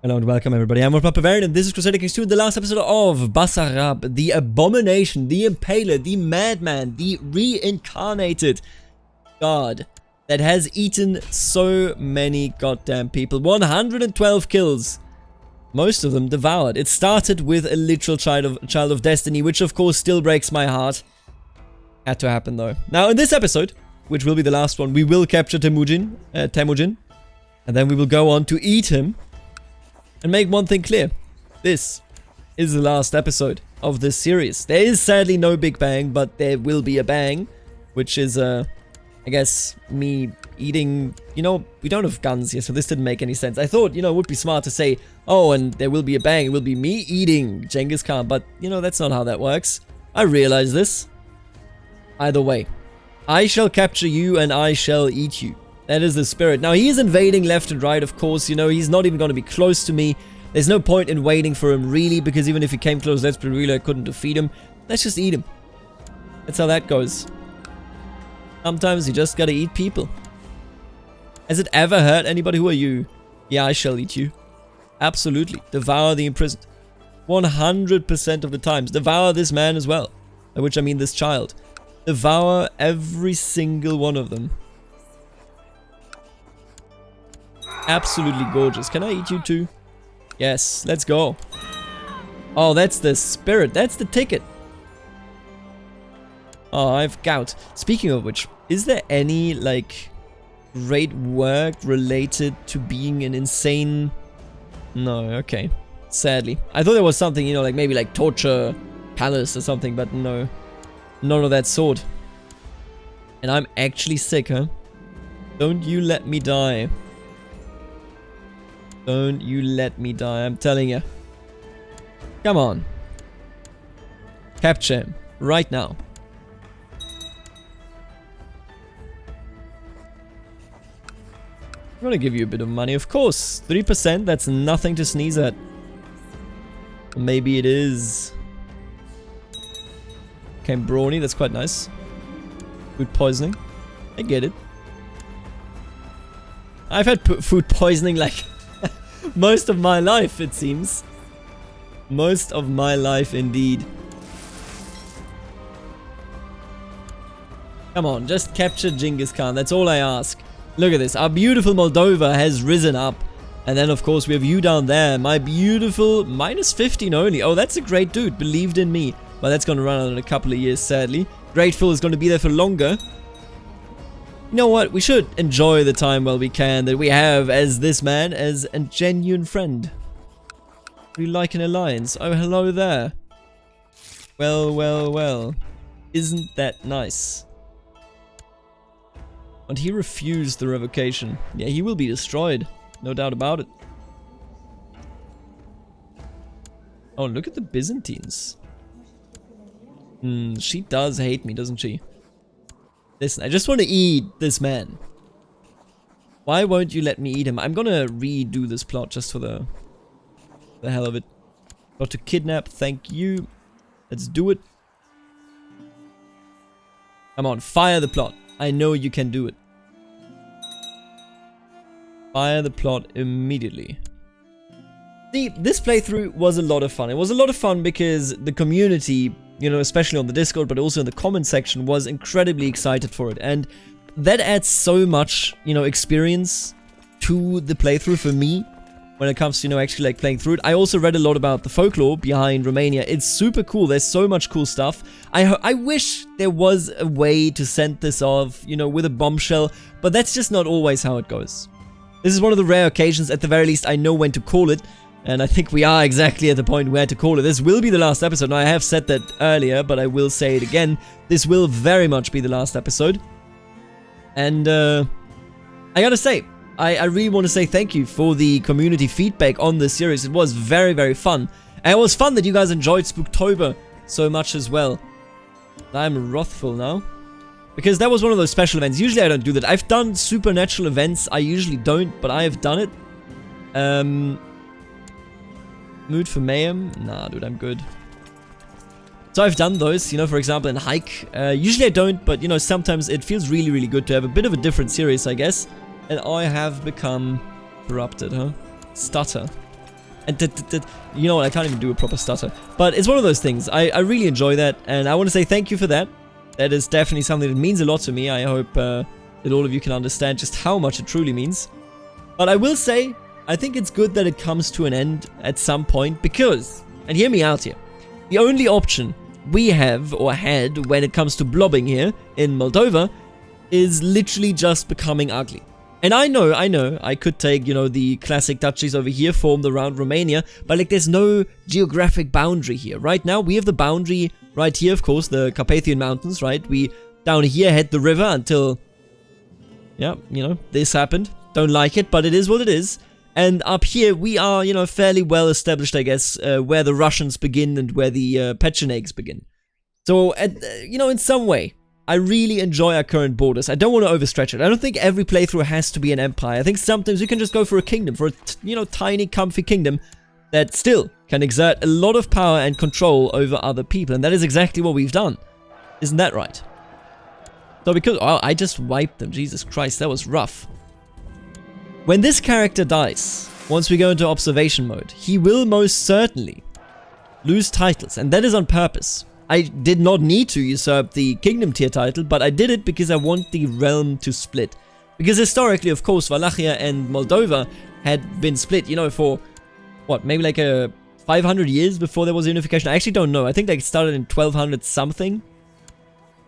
Hello and welcome everybody, I'm ROLEPLAYING and this is Crusader CK2, the last episode of Basarab, the abomination, the impaler, the madman, the reincarnated god that has eaten so many goddamn people. 112 kills, most of them devoured. It started with a literal child of destiny, which of course still breaks my heart. Had to happen though. Now in this episode, which will be the last one, we will capture Temujin, and then we will go on to eat him. And make one thing clear, this is the last episode of this series. There is sadly no big bang, but there will be a bang, which is, I guess, me eating, we don't have guns here, so this didn't make any sense. I thought, it would be smart to say, oh, and there will be a bang, it will be me eating Genghis Khan, but, that's not how that works. I realize this. Either way, I shall capture you and I shall eat you. That is the spirit. Now, he is invading left and right, of course. He's not even going to be close to me. There's no point in waiting for him, really, because even if he came close, let's be real, I couldn't defeat him. Let's just eat him. That's how that goes. Sometimes you just gotta eat people. Has it ever hurt anybody? Who are you? Yeah, I shall eat you. Absolutely. Devour the imprisoned. 100% of the times. Devour this man as well. By which I mean this child. Devour every single one of them. Absolutely gorgeous. Can I eat you too? Yes, let's go. Oh, that's the spirit. That's the ticket. Oh, I have gout. Speaking of which, is there any, great work related to being an insane... No, okay. Sadly. I thought there was something, maybe torture palace or something, but no. None of that sort. And I'm actually sick, huh? Don't you let me die. Don't you let me die, I'm telling you. Come on. Capture him. Right now. I'm gonna give you a bit of money, of course. 3%, that's nothing to sneeze at. Maybe it is. Okay, brawny, that's quite nice. Food poisoning. I get it. I've had food poisoning most of my life, it seems. Most of my life, indeed. Come on, just capture Genghis Khan. That's all I ask. Look at this. Our beautiful Moldova has risen up. And then, of course, we have you down there. My beautiful minus 15 only. Oh, that's a great dude. Believed in me. Well, that's going to run out in a couple of years, sadly. Grateful is going to be there for longer. You know what? We should enjoy the time while we can that we have as this man, as a genuine friend. We like an alliance. Oh, hello there. Well, well, well. Isn't that nice? And he refused the revocation. Yeah, he will be destroyed. No doubt about it. Oh, look at the Byzantines. She does hate me, doesn't she? Listen, I just want to eat this man. Why won't you let me eat him? I'm gonna redo this plot just for the hell of it. Got to kidnap, thank you. Let's do it. Come on, fire the plot. I know you can do it. Fire the plot immediately. See, this playthrough was a lot of fun. It was a lot of fun because the community, especially on the Discord, but also in the comment section, was incredibly excited for it. And that adds so much, experience to the playthrough for me when it comes to, actually playing through it. I also read a lot about the folklore behind Romania. It's super cool. There's so much cool stuff. I wish there was a way to send this off, with a bombshell, but that's just not always how it goes. This is one of the rare occasions, at the very least, I know when to call it. And I think we are exactly at the point where to call it. This will be the last episode. Now, I have said that earlier, but I will say it again. This will very much be the last episode. And, I gotta say, I really want to say thank you for the community feedback on this series. It was very, very fun. And it was fun that you guys enjoyed Spooktober so much as well. I'm wrathful now. Because that was one of those special events. Usually I don't do that. I've done supernatural events. I usually don't, but I have done it. Mood for mayhem? Nah, dude, I'm good. So I've done those, for example, in Hike. Usually I don't, but, sometimes it feels really, really good to have a bit of a different series, I guess. And I have become corrupted, huh? Stutter. And you know what, I can't even do a proper stutter. But it's one of those things. I really enjoy that, and I want to say thank you for that. That is definitely something that means a lot to me. I hope that all of you can understand just how much it truly means. But I will say, I think it's good that it comes to an end at some point because, and hear me out here, the only option we have or had when it comes to blobbing here in Moldova is literally just becoming ugly. And I know, I could take, you know, the classic duchies over here formed around Romania, but like there's no geographic boundary here. Right now we have the boundary right here, of course, the Carpathian Mountains, right? We down here head the river until, yeah, you know, this happened. Don't like it, but it is what it is. And up here we are, you know, fairly well established, I guess, where the Russians begin and where the Pechenegs begin. So, you know, in some way, I really enjoy our current borders. I don't want to overstretch it. I don't think every playthrough has to be an empire. I think sometimes you can just go for a kingdom, for a, you know, tiny, comfy kingdom that still can exert a lot of power and control over other people. And that is exactly what we've done. Isn't that right? So because, oh, I just wiped them. Jesus Christ, that was rough. When this character dies, once we go into observation mode, he will most certainly lose titles. And that is on purpose. I did not need to usurp the kingdom tier title, but I did it because I want the realm to split. Because historically, of course, Wallachia and Moldova had been split, you know, for, what, maybe like 500 years before there was unification? I actually don't know. I think they started in 1200 something.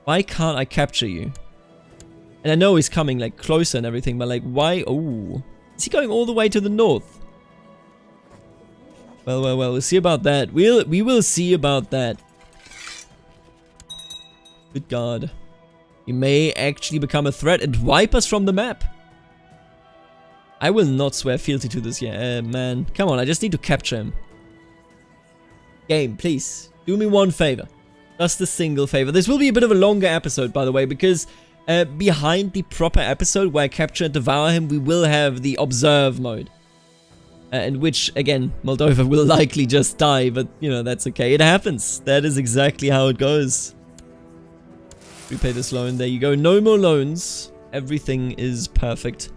Why can't I capture you? And I know he's coming, like, closer and everything, but like, why? Oh, is he going all the way to the north? Well, we'll see about that. We will see about that. Good God. He may actually become a threat and wipe us from the map. I will not swear fealty to this yet, man. Come on, I just need to capture him. Game, please. Do me one favor. Just a single favor. This will be a bit of a longer episode, by the way, because behind the proper episode where I capture and devour him, we will have the observe mode. In which, again, Moldova will likely just die, but, you know, that's okay. It happens. That is exactly how it goes. Repay this loan. There you go. No more loans. Everything is perfect.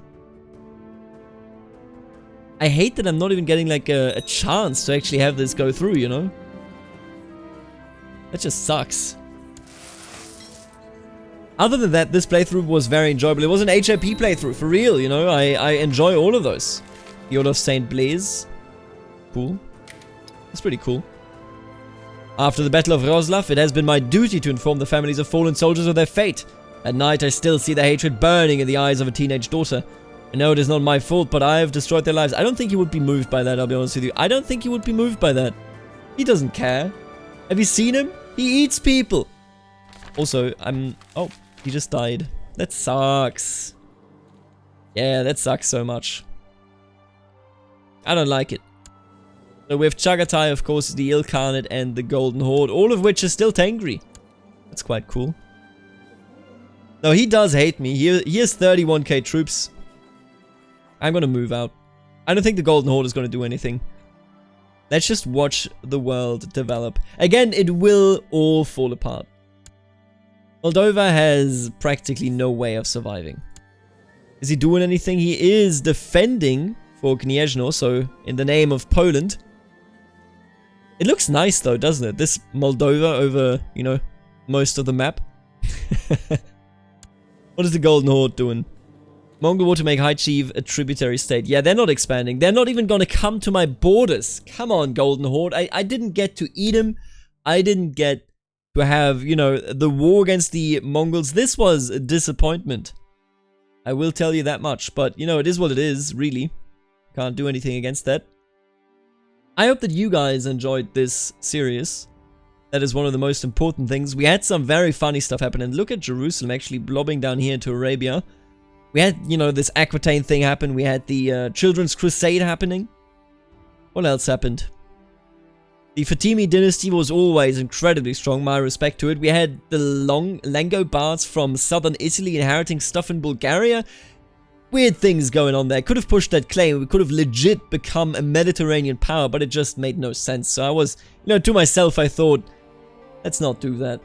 I hate that I'm not even getting like a chance to actually have this go through, you know? That just sucks. Other than that, this playthrough was very enjoyable. It was an H.I.P playthrough, for real, you know? I enjoy all of those. The Order of St. Blaise. Cool. That's pretty cool. After the Battle of Roslav, it has been my duty to inform the families of fallen soldiers of their fate. At night, I still see the hatred burning in the eyes of a teenage daughter. I know it is not my fault, but I have destroyed their lives. I don't think he would be moved by that, I'll be honest with you. I don't think he would be moved by that. He doesn't care. Have you seen him? He eats people. Also, oh, he just died. That sucks. Yeah, that sucks so much. I don't like it. So we have Chagatai, of course, the Ilkhanate, and the Golden Horde, all of which are still Tengri. That's quite cool. No, he does hate me. He has 31k troops. I'm gonna move out. I don't think the Golden Horde is gonna do anything. Let's just watch the world develop. Again, it will all fall apart. Moldova has practically no way of surviving. Is he doing anything? He is defending for Gniezno, so in the name of Poland. It looks nice though, doesn't it? This Moldova over, you know, most of the map. What is the Golden Horde doing? Mongol want to make H.I.P a tributary state. Yeah, they're not expanding. They're not even going to come to my borders. Come on, Golden Horde. I didn't get to eat them. I didn't get to have, you know, the war against the Mongols. This was a disappointment. I will tell you that much. But, you know, it is what it is, really. Can't do anything against that. I hope that you guys enjoyed this series. That is one of the most important things. We had some very funny stuff happen. And look at Jerusalem actually blobbing down here into Arabia. We had, you know, this Aquitaine thing happen. We had the Children's Crusade happening. What else happened? The Fatimi dynasty was always incredibly strong, my respect to it. We had the Langobards from southern Italy inheriting stuff in Bulgaria. Weird things going on there. Could have pushed that claim. We could have legit become a Mediterranean power, but it just made no sense. So I was, you know, to myself, I thought, let's not do that.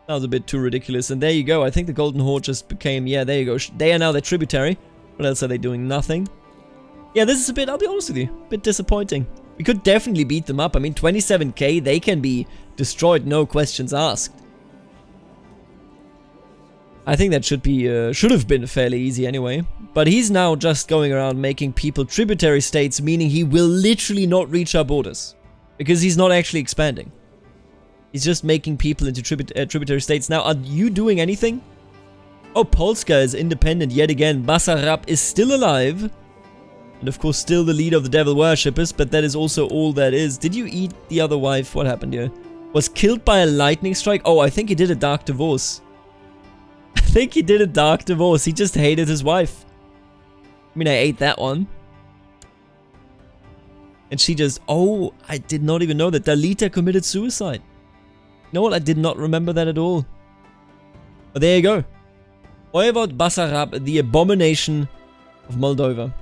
That was a bit too ridiculous. And there you go. I think the Golden Horde just became, yeah, there you go. They are now their tributary. What else are they doing? Nothing. Yeah, this is a bit, I'll be honest with you, a bit disappointing. We could definitely beat them up. I mean, 27k, they can be destroyed, no questions asked. I think that should have been fairly easy anyway. But he's now just going around making people tributary states, meaning he will literally not reach our borders. Because he's not actually expanding. He's just making people into tributary states. Now, are you doing anything? Oh, Polska is independent yet again. Basarab is still alive. And of course, still the leader of the devil worshippers, but that is also all that is. Did you eat the other wife? What happened here? Was killed by a lightning strike? Oh, I think he did a dark divorce. I think he did a dark divorce. He just hated his wife. I mean, I ate that one. And she just... Oh, I did not even know that Dalita committed suicide. You know what? I did not remember that at all. But there you go. Voivod Basarab, the abomination of Moldova.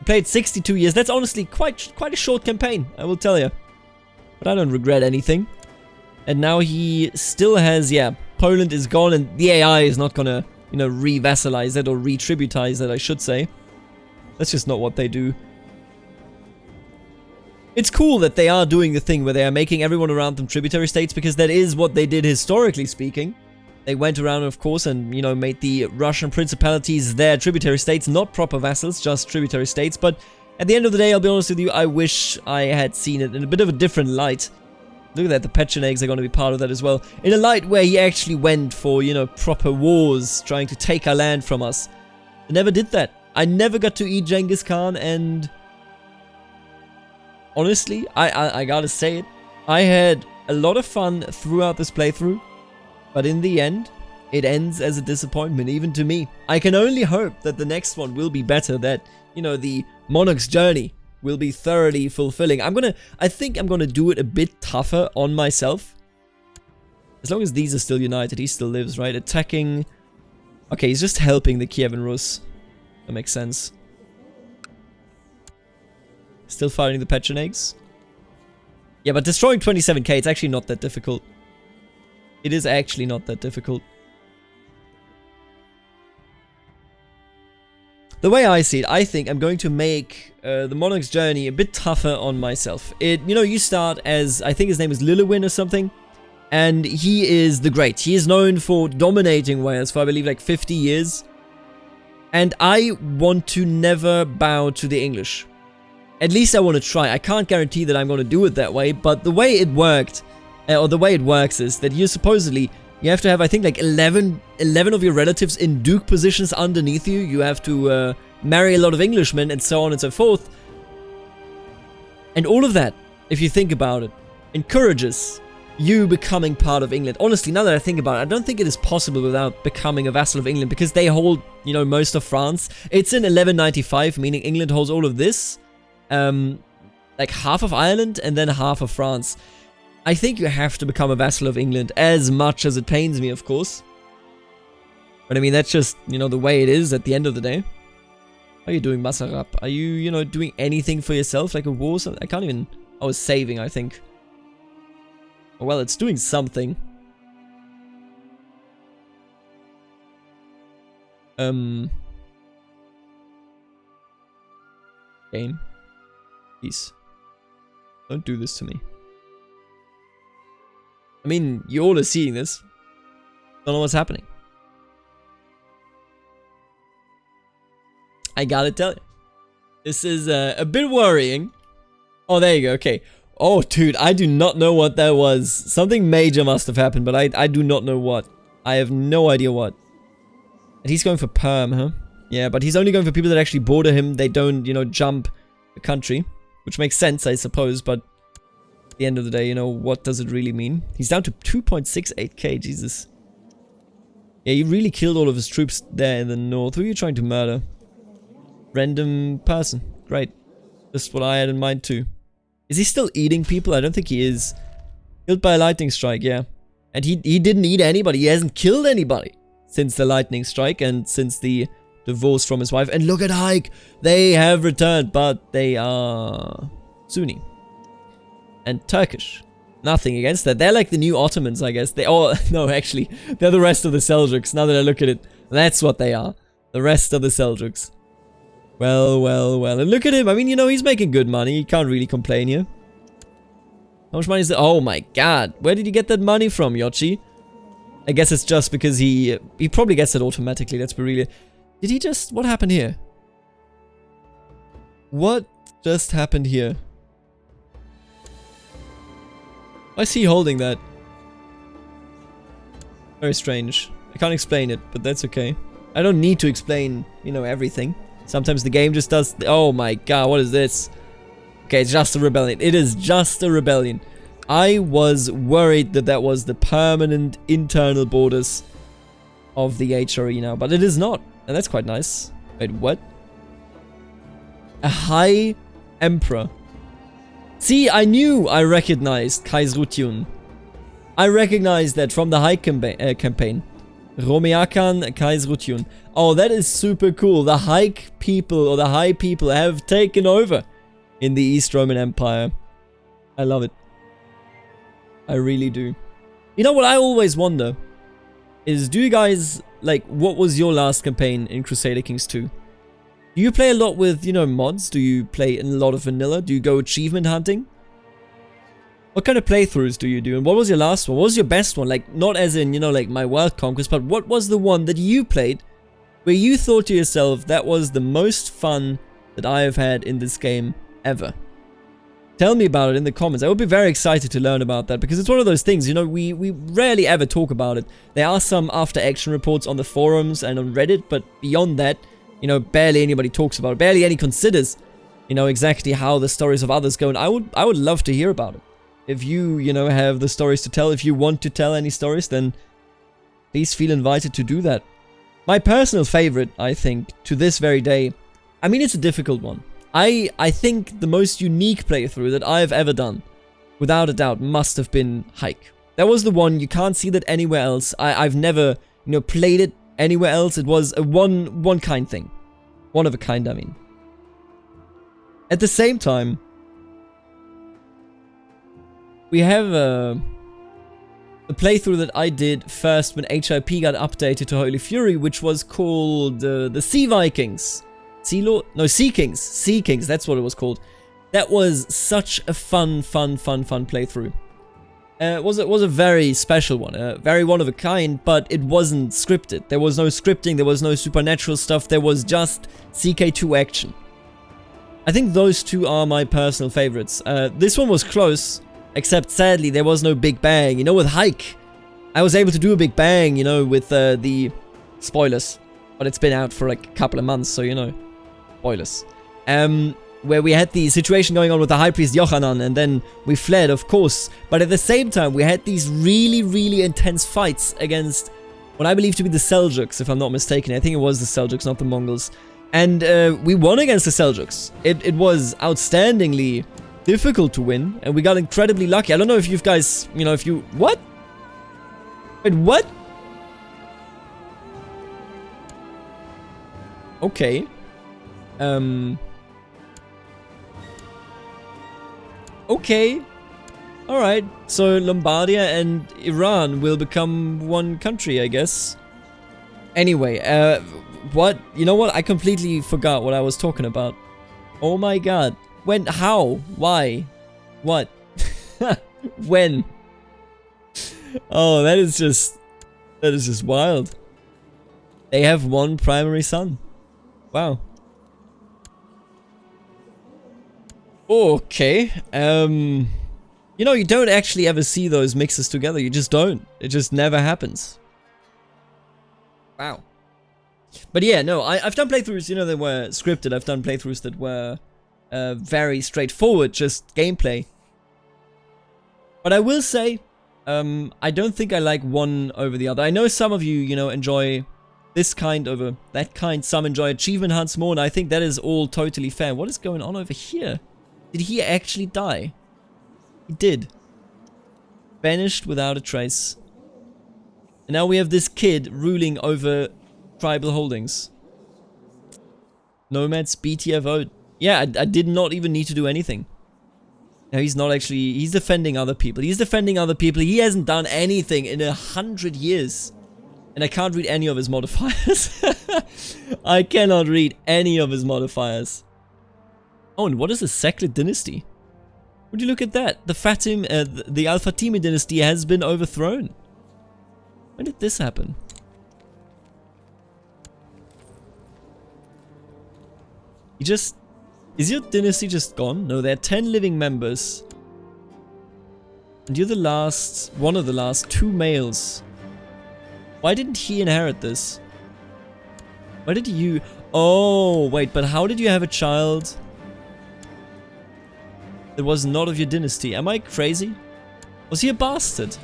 Played 62 years. That's honestly quite a short campaign, I will tell you. But I don't regret anything. And now he still has, yeah, Poland is gone and the AI is not gonna, you know, re-vassalize it or re-tributize it, I should say. That's just not what they do. It's cool that they are doing the thing where they are making everyone around them tributary states, because that is what they did historically speaking. They went around, of course, and, you know, made the Russian principalities their tributary states, not proper vassals, just tributary states. But at the end of the day, I'll be honest with you, I wish I had seen it in a bit of a different light. Look at that, the Pechenegs are going to be part of that as well. In a light where he actually went for, you know, proper wars, trying to take our land from us. I never did that. I never got to eat Genghis Khan, and... honestly, I gotta say it. I had a lot of fun throughout this playthrough. But in the end, it ends as a disappointment, even to me. I can only hope that the next one will be better, that, you know, the Monarch's journey will be thoroughly fulfilling. I think I'm gonna do it a bit tougher on myself. As long as these are still united, he still lives, right? Attacking... Okay, he's just helping the Kievan Rus. That makes sense. Still fighting the Pechenegs. Yeah, but destroying 27k, it's actually not that difficult. It is actually not that difficult. The way I see it, I think I'm going to make the Monarch's journey a bit tougher on myself. You know, you start as, I think his name is Lilywin or something, and he is the Great. He is known for dominating Wales for, I believe, like 50 years. And I want to never bow to the English. At least I want to try. I can't guarantee that I'm going to do it that way, but the way it worked... or the way it works is that you have to have, I think, like 11 of your relatives in duke positions underneath you. You have to marry a lot of Englishmen and so on and so forth. And all of that, if you think about it, encourages you becoming part of England. Honestly, now that I think about it, I don't think it is possible without becoming a vassal of England, because they hold, you know, most of France. It's in 1195, meaning England holds all of this. Like half of Ireland and then half of France. I think you have to become a vassal of England, as much as it pains me, of course. But I mean, that's just, you know, the way it is at the end of the day. How are you doing, Basarab? Are you, you know, doing anything for yourself, like a war? I can't even... I was saving, I think. Oh, well, it's doing something. Game. Please. Don't do this to me. I mean, you all are seeing this. Don't know what's happening. I gotta tell you. This is a bit worrying. Oh, there you go. Okay. Oh, dude, I do not know what that was. Something major must have happened, but I do not know what. I have no idea what. And he's going for perm, huh? Yeah, but he's only going for people that actually border him. They don't, you know, jump the country. Which makes sense, I suppose, but... at the end of the day, you know, what does it really mean? He's down to 2.68k, Jesus. Yeah, he really killed all of his troops there in the north. Who are you trying to murder? Random person. Great. Just what I had in mind too. Is he still eating people? I don't think he is. Killed by a lightning strike, yeah. And he didn't eat anybody. He hasn't killed anybody since the lightning strike and since the divorce from his wife. And look at Hike! They have returned, but they are Sunni. And Turkish. Nothing against that. They're like the new Ottomans, I guess. They all... no, actually. They're the rest of the Seljuks. Now that I look at it. That's what they are. The rest of the Seljuks. Well, well, well. And look at him. I mean, you know, he's making good money. You can't really complain here. How much money is that? Oh my god. Where did you get that money from, Yoshi? I guess it's just because he probably gets it automatically. Let's be real. Did he just... What happened here? What just happened here? Why is he holding that? Very strange. I can't explain it, but that's okay. I don't need to explain, you know, everything. Sometimes the game just does... Oh my god, what is this? Okay, it's just a rebellion. It is just a rebellion. I was worried that that was the permanent internal borders of the HRE now, but it is not. And that's quite nice. Wait, what? A High Emperor. See, I knew I recognized Kaisrutyun. I recognized that from the High campaign. Romeakan Kaisrutyun. Oh, that is super cool. The High people, or the High people, have taken over in the East Roman Empire. I love it. I really do. You know what I always wonder is, do you guys, like, what was your last campaign in Crusader Kings 2? Do you play a lot with, you know, mods? Do you play a lot of vanilla? Do you go achievement hunting? What kind of playthroughs do you do? And what was your last one? What was your best one? Like, not as in, you know, like my World Conquest, but what was the one that you played where you thought to yourself, that was the most fun that I have had in this game ever? Tell me about it in the comments. I would be very excited to learn about that, because it's one of those things, you know, we rarely ever talk about it. There are some after action reports on the forums and on Reddit, but beyond that, you know, barely anybody talks about it. Barely any considers, you know, exactly how the stories of others go. And I would love to hear about it. If you, you know, have the stories to tell, if you want to tell any stories, then please feel invited to do that. My personal favorite, I think, to this very day, I mean, it's a difficult one. I think the most unique playthrough that I've ever done, without a doubt, must have been Hike. That was the one. You can't see that anywhere else. I've never, you know, played it anywhere else. It was a one-kind thing. One of a kind, I mean. At the same time, we have the playthrough that I did first when H.I.P got updated to Holy Fury, which was called the Sea Vikings. Sea Kings. Sea Kings, that's what it was called. That was such a fun playthrough. It was a very special one, very one of a kind, but it wasn't scripted. There was no scripting, there was no supernatural stuff, there was just CK2 action. I think those two are my personal favorites. This one was close, except sadly there was no big bang. You know, with Hike, I was able to do a big bang, you know, with the spoilers. But it's been out for like a couple of months, so you know, spoilers. Where we had the situation going on with the High Priest Yochanan, and then we fled, of course. But at the same time, we had these really intense fights against what I believe to be the Seljuks, if I'm not mistaken. I think it was the Seljuks, not the Mongols. And we won against the Seljuks. It was outstandingly difficult to win, and we got incredibly lucky. I don't know if you guys, you know, if you... What? Wait, what? Okay. Okay. Alright. So Lombardia and Iran will become one country, I guess. Anyway, what? You know what? I completely forgot what I was talking about. Oh my god. When? How? Why? What? When? Oh, that is just wild. They have one primary son. Wow. Okay. You know, you don't actually ever see those mixes together. You just don't. It just never happens. Wow. But yeah, no, I've done playthroughs, you know, that were scripted. I've done playthroughs that were very straightforward, just gameplay. But I will say, I don't think I like one over the other. I know some of you, you know, enjoy this kind over that kind. Some enjoy achievement hunts more, and I think that is all totally fair. What is going on over here? Did he actually die? He did. Vanished without a trace. And now we have this kid ruling over tribal holdings. Nomads, BTFO. Yeah, I did not even need to do anything. Now he's not actually... He's defending other people. He's defending other people. He hasn't done anything in 100 years. And I can't read any of his modifiers. I cannot read any of his modifiers. Oh, and what is the Seclet dynasty? Would you look at that? The Fatim, the Al-Fatimi dynasty has been overthrown. When did this happen? Is your dynasty just gone? No, there are 10 living members. And you're the last, one of the last 2 males. Why didn't he inherit this? Why did you... Oh, wait, but how did you have a child that was not of your dynasty? Am I crazy? Was he a bastard?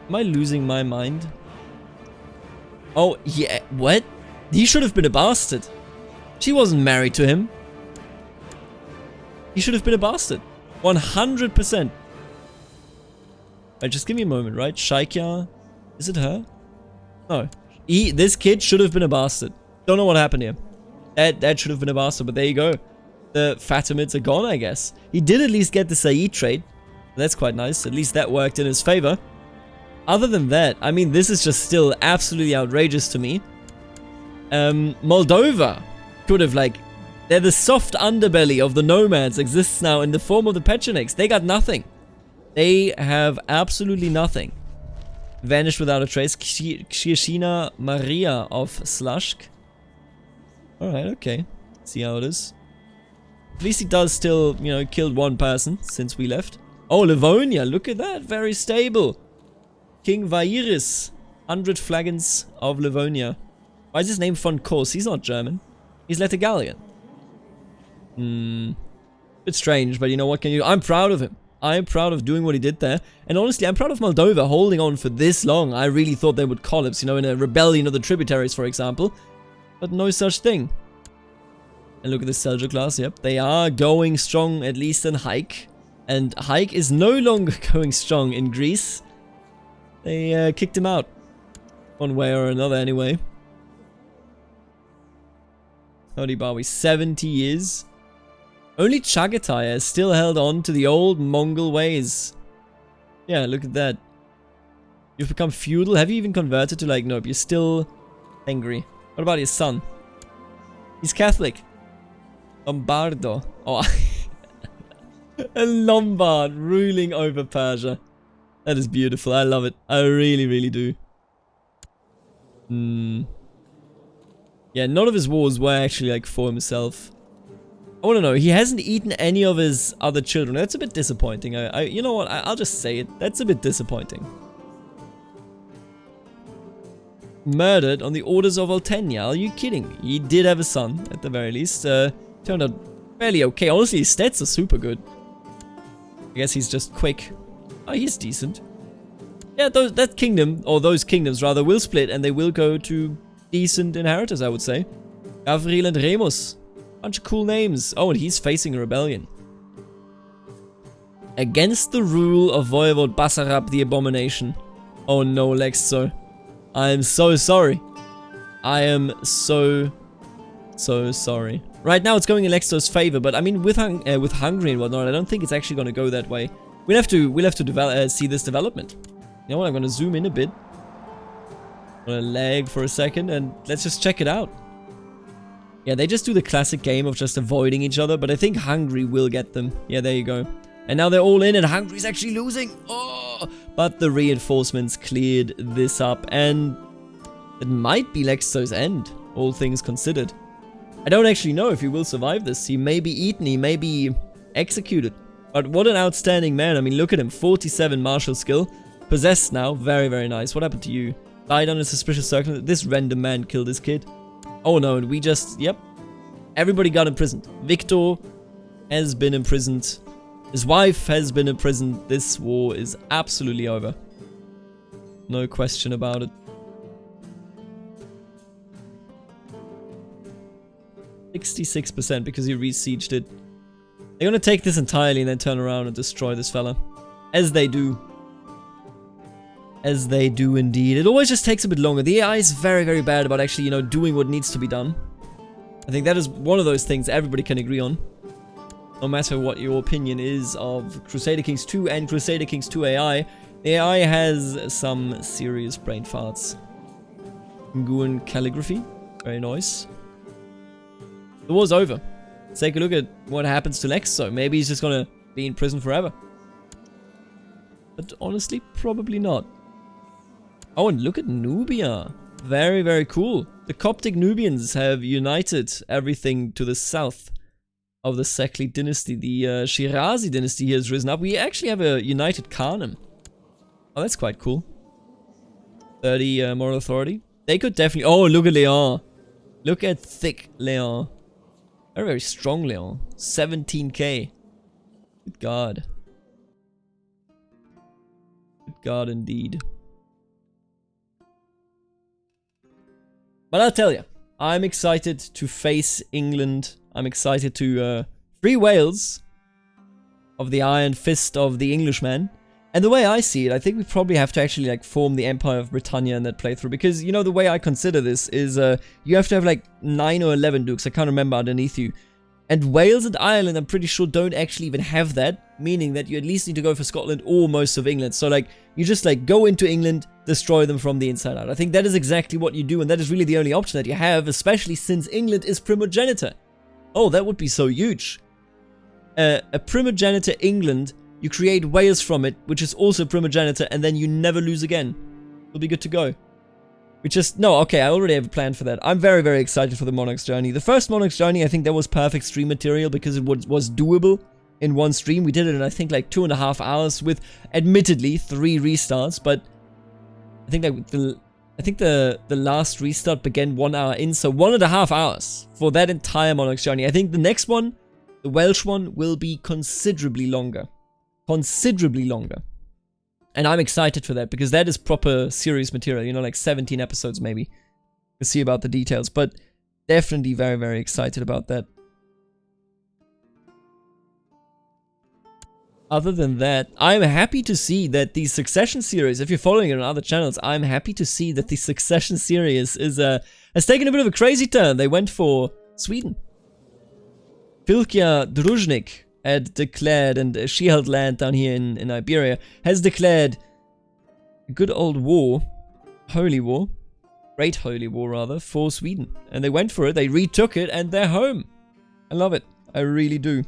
Am I losing my mind? Oh, yeah, what? He should have been a bastard. She wasn't married to him. He should have been a bastard. 100%. Right, just give me a moment, right? Shaikya. Is it her? No. This kid should have been a bastard. Don't know what happened here. That should have been a bastard, but there you go. The Fatimids are gone, I guess. He did at least get the Saeed trait. That's quite nice. At least that worked in his favor. Other than that, I mean, this is just still absolutely outrageous to me. Moldova could have, like... They're the soft underbelly of the nomads exists now in the form of the Pechenegs. They got nothing. They have absolutely nothing. Vanished without a trace. Kshishina Maria of Slashk. Alright, okay. See how it is. At least he does still, you know, killed 1 person since we left. Oh, Livonia, look at that. Very stable. King Vairis. 100 flagons of Livonia. Why is his name von Kors? He's not German. He's Lettigalian. Bit strange, but you know what can you... I'm proud of him. I'm proud of doing what he did there. And honestly, I'm proud of Moldova holding on for this long. I really thought they would collapse, you know, in a rebellion of the tributaries, for example. But no such thing. And look at the Seljuk class, yep. They are going strong, at least in Hike. And Hike is no longer going strong in Greece. They kicked him out. One way or another, anyway. Howdy Barwi, 70 years. Only Chagatai has still held on to the old Mongol ways. Yeah, look at that. You've become feudal. Have you even converted to, like, nope, you're still angry. What about his son? He's Catholic. Lombardo. Oh, a Lombard ruling over Persia. That is beautiful. I love it. I really, really do. Yeah, none of his wars were actually, like, for himself. I want to know, he hasn't eaten any of his other children. That's a bit disappointing. You know what? I'll just say it. That's a bit disappointing. Murdered on the orders of Oltenia. Are you kidding me? He did have a son, at the very least. Turned out fairly okay. Honestly, his stats are super good. I guess he's just quick. Oh, he's decent. Yeah, that kingdom, or those kingdoms rather, will split and they will go to decent inheritors, I would say. Gavril and Remus. Bunch of cool names. Oh, and he's facing a rebellion. Against the rule of Voivode Basarab the Abomination. Oh no, Lexo. I am so sorry. I am so sorry. Right now it's going in Lexo's favor, but I mean with Hungary and whatnot, I don't think it's actually going to go that way. We'll have to see this development. You know what? I'm going to zoom in a bit. I'm going to lag for a second and let's just check it out. Yeah, they just do the classic game of just avoiding each other, but I think Hungary will get them. Yeah, there you go. And now they're all in and Hungary's actually losing. Oh! But the reinforcements cleared this up and it might be Lexo's end, all things considered. I don't actually know if he will survive this. He may be eaten, he may be executed. But what an outstanding man. I mean, look at him. 47 martial skill. Possessed now. Very, very nice. What happened to you? Died under suspicious circumstances. This random man killed this kid. Oh no, and we just... Yep. Everybody got imprisoned. Victor has been imprisoned. His wife has been imprisoned. This war is absolutely over. No question about it. 66% because he re-sieged it. They're gonna take this entirely and then turn around and destroy this fella. As they do. As they do indeed. It always just takes a bit longer. The AI is very, very bad about actually, you know, doing what needs to be done. I think that is one of those things everybody can agree on. No matter what your opinion is of Crusader Kings 2 and Crusader Kings 2 AI, the AI has some serious brain farts. Nguyen calligraphy. Very nice. The war's over. Let's take a look at what happens to next. So maybe he's just gonna be in prison forever. But honestly, probably not. Oh, and look at Nubia. Very, very cool. The Coptic Nubians have united everything to the south of the Secli dynasty. The Shirazi dynasty here has risen up. We actually have a united Khanim. Oh, that's quite cool. 30 moral authority. They could definitely... Oh, look at Leon. Look at thick Leon. Very, very strong Leon. 17k. Good God. Good God, indeed. But I'll tell you, I'm excited to face England. I'm excited to free Wales of the iron fist of the Englishman. And the way I see it, I think we probably have to actually like form the Empire of Britannia in that playthrough. Because, you know, the way I consider this is you have to have like 9 or 11 dukes, I can't remember, underneath you. And Wales and Ireland, I'm pretty sure, don't actually even have that. Meaning that you at least need to go for Scotland or most of England. So like, you just like go into England, destroy them from the inside out. I think that is exactly what you do. And that is really the only option that you have, especially since England is primogenitor. Oh, that would be so huge. A primogenitor England, you create Wales from it, which is also primogenitor, and then you never lose again. It'll be good to go. We just... No, okay, I already have a plan for that. I'm very, very excited for the Monarch's Journey. The first Monarch's Journey, I think that was perfect stream material because it was doable in one stream. We did it in, I think, like 2.5 hours with, admittedly, 3 restarts, but I think that the last restart began 1 hour in, so 1.5 hours for that entire Monarch's Journey. I think the next one, the Welsh one, will be considerably longer. Considerably longer. And I'm excited for that, because that is proper series material, you know, like 17 episodes maybe. We'll see about the details, but definitely very, very excited about that. Other than that, I'm happy to see that the Succession series, if you're following it on other channels, I'm happy to see that the Succession series has taken a bit of a crazy turn. They went for Sweden. Filkia Druzhnik had declared, and she held land down here in Iberia, has declared a good old war, holy war, great holy war rather, for Sweden. And they went for it, they retook it, and they're home. I love it, I really do.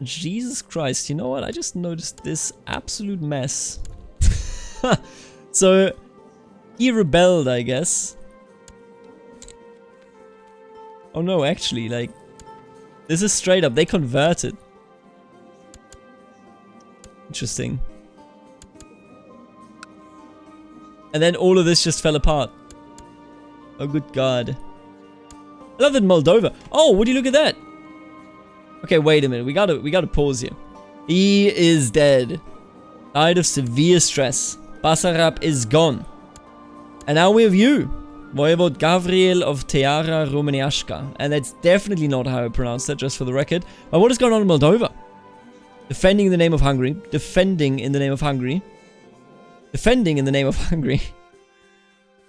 Jesus Christ, you know what? I just noticed this absolute mess. So, he rebelled, I guess. Oh no, actually, like, this is straight up, they converted. Interesting. And then all of this just fell apart. Oh good God. I love that Moldova. Oh, would you look at that? Okay, wait a minute. We gotta pause here. He is dead. Died of severe stress. Basarab is gone. And now we have you, Voivod Gavriel of Teara Romaniashka. And that's definitely not how I pronounce that, just for the record. But what is going on in Moldova? Defending in the name of Hungary. Defending in the name of Hungary. Defending in the name of Hungary.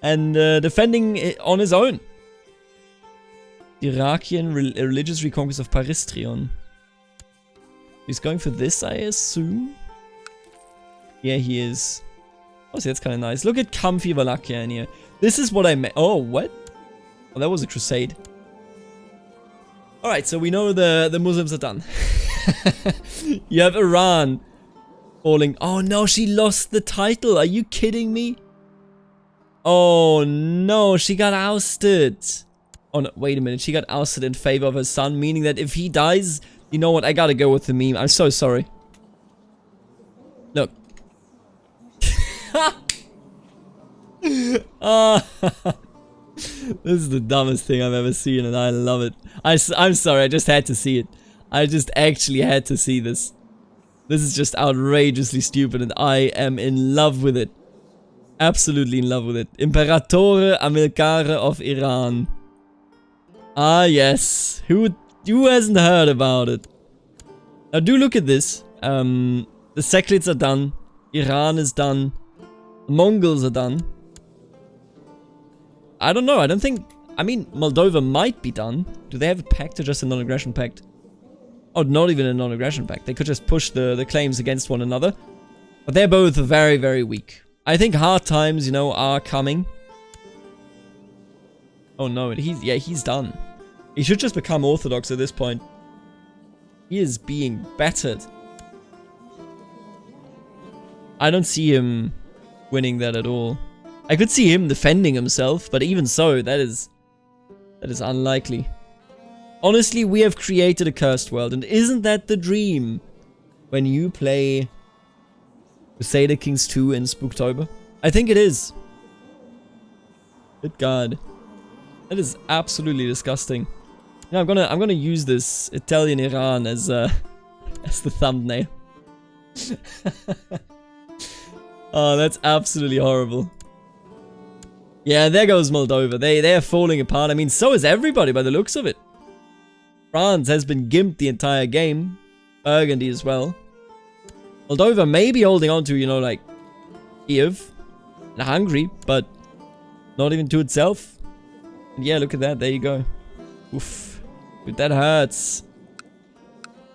And defending it on his own. Iraqian religious reconquest of Paristrion. He's going for this, I assume? Yeah, he is. Oh, see, that's kind of nice. Look at comfy Wallachia in here. This is what I meant. Oh, what? Oh, that was a crusade. Alright, so we know the Muslims are done. You have Iran falling. Oh no, she lost the title. Are you kidding me? Oh no, she got ousted. Oh no, wait a minute. She got ousted in favor of her son, meaning that if he dies, you know what? I gotta go with the meme. I'm so sorry. Look. This is the dumbest thing I've ever seen, and I love it. I'm sorry, I just had to see it. I just actually had to see this. This is just outrageously stupid, and I am in love with it. Absolutely in love with it. Imperatore Amilcare of Iran. Ah, yes. Who hasn't heard about it? Now, do look at this. The Seclids are done. Iran is done. The Mongols are done. I don't know. I don't think I mean, Moldova might be done. Do they have a pact or just a non-aggression pact? Oh, not even a non-aggression pact. They could just push the claims against one another. But they're both very, very weak. I think hard times, you know, are coming. Oh no, he's done. He should just become Orthodox at this point. He is being battered. I don't see him winning that at all. I could see him defending himself, but even so, that is unlikely. Honestly, we have created a cursed world, and isn't that the dream when you play Crusader Kings 2 in Spooktober? I think it is. Good God. That is absolutely disgusting. Yeah, I'm gonna use this Italian Iran as the thumbnail. Oh, that's absolutely horrible. Yeah, there goes Moldova. They are falling apart. I mean, so is everybody by the looks of it. France has been gimped the entire game. Burgundy as well. Moldova may be holding on to, you know, like Kiev and Hungary, but not even to itself. And yeah, look at that. There you go. Oof. Dude, that hurts.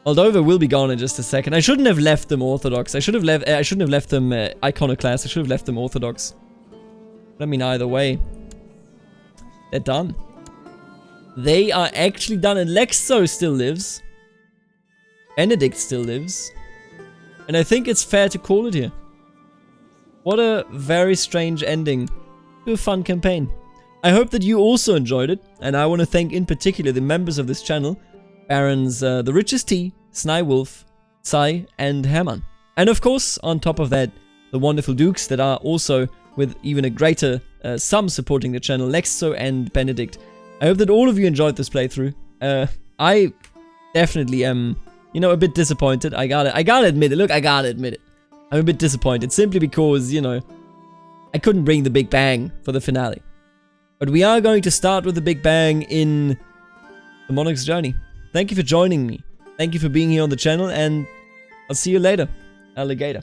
Moldova will be gone in just a second. I shouldn't have left them Orthodox. I shouldn't have left them Iconoclast. I should have left them Orthodox. I mean, either way, they're done. They are actually done, and Lexo still lives. Benedict still lives. And I think it's fair to call it here. What a very strange ending to a fun campaign. I hope that you also enjoyed it, and I want to thank in particular the members of this channel, Barons The Richest T, Snywolf, Sai, and Herman. And of course, on top of that, the wonderful Dukes that are also with even a greater sum supporting the channel, Lexo and Benedict. I hope that all of you enjoyed this playthrough. I definitely am, you know, a bit disappointed. I gotta admit it. Look, I gotta admit it. I'm a bit disappointed simply because, you know, I couldn't bring the big bang for the finale. But we are going to start with the big bang in the Monarch's Journey. Thank you for joining me. Thank you for being here on the channel, and I'll see you later, alligator.